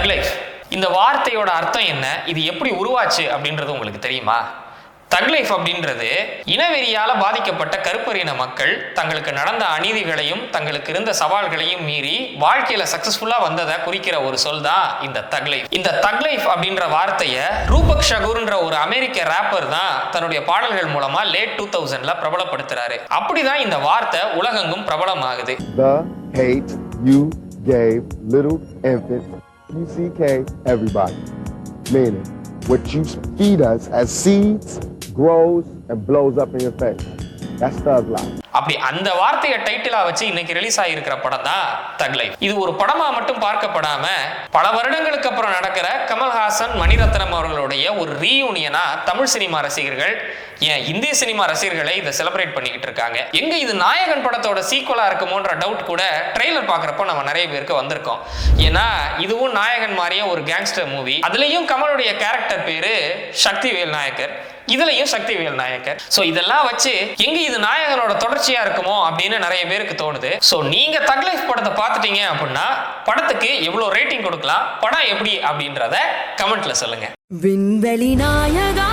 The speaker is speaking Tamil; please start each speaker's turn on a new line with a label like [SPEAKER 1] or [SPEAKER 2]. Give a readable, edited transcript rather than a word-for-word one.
[SPEAKER 1] தக் லைஃப் இந்த வார்த்தையோட அர்த்தம் என்ன, இது எப்படி உருவாச்சு அப்படின்றது உங்களுக்கு தெரியுமா? தக் லைஃப் அப்படின்றது இனவெறியால பாதிக்கப்பட்ட கருப்பரின மக்கள் தங்களுக்கு நடந்த அநீதிகளையும் தங்களுக்கு இருந்த சவால்களையும் மீறி வாழ்க்கையில சக்சஸ்ஃபுல்லா வந்ததை குறிக்கிற ஒரு சொல் தான் இந்த தக் லைஃப். இந்த தக் லைஃப் அப்படின்ற வார்த்தையை ரூபக் ஷகூர்ன்ற ஒரு அமெரிக்க ராப்பர் தான் தன்னுடைய பாடல்கள் மூலமா லேட் 2000ல பிரபலப்படுத்துறாரு. அப்படிதான் இந்த வார்த்தை உலகெங்கும் பிரபலமாகுது.
[SPEAKER 2] The hate you gave little infant UCK everybody, meaning what you feed us as seeds grows and blows up in your face. That's thug life.
[SPEAKER 1] அப்படி அந்த வார்த்தையை டைட்டிலா வச்சு இன்னைக்கு ரிலீஸ் ஆகியிருக்கிற படம் தான் தக் லைஃப். இது ஒரு படமா மட்டும் பார்க்கப்படாம பல வருடங்களுக்கு அப்புறம் நடக்கிற கமல்ஹாசன் மணிரத்னம் அவர்களுடைய ஒரு ரீயூனியனா தமிழ் சினிமா ரசிகர்கள், ஏன் இந்திய சினிமா ரசிகர்களை இதை செலிப்ரேட் பண்ணிக்கிட்டு இருக்காங்க. எங்க இது நாயகன் படத்தோட சீக்குவலா இருக்குமோன்ற டவுட் கூட ட்ரெய்லர் பாக்குறப்போ நம்ம நிறைய பேருக்கு வந்திருக்கோம். ஏன்னா இதுவும் நாயகன் மாதிரியே ஒரு கேங்ஸ்டர் மூவி. அதுலயும் கமலுடைய கேரக்டர் பேரு சக்திவேல் நாயக்கர், இதுலயும் சக்திவேல் நாயக்கர். சோ இதெல்லாம் வச்சு எங்க இது நாயகனோட தொடர்ச்சியா இருக்குமோ அப்படின்னு நிறைய பேருக்கு தோணுது. சோ நீங்க தக் லைஃப் படத்தை பார்த்துட்டீங்க அப்படின்னா படத்துக்கு எவ்வளவு ரேட்டிங் கொடுக்கலாம், படம் எப்படி அப்படின்றத கமெண்ட்ல சொல்லுங்க.
[SPEAKER 3] விண்வெளி நாயகா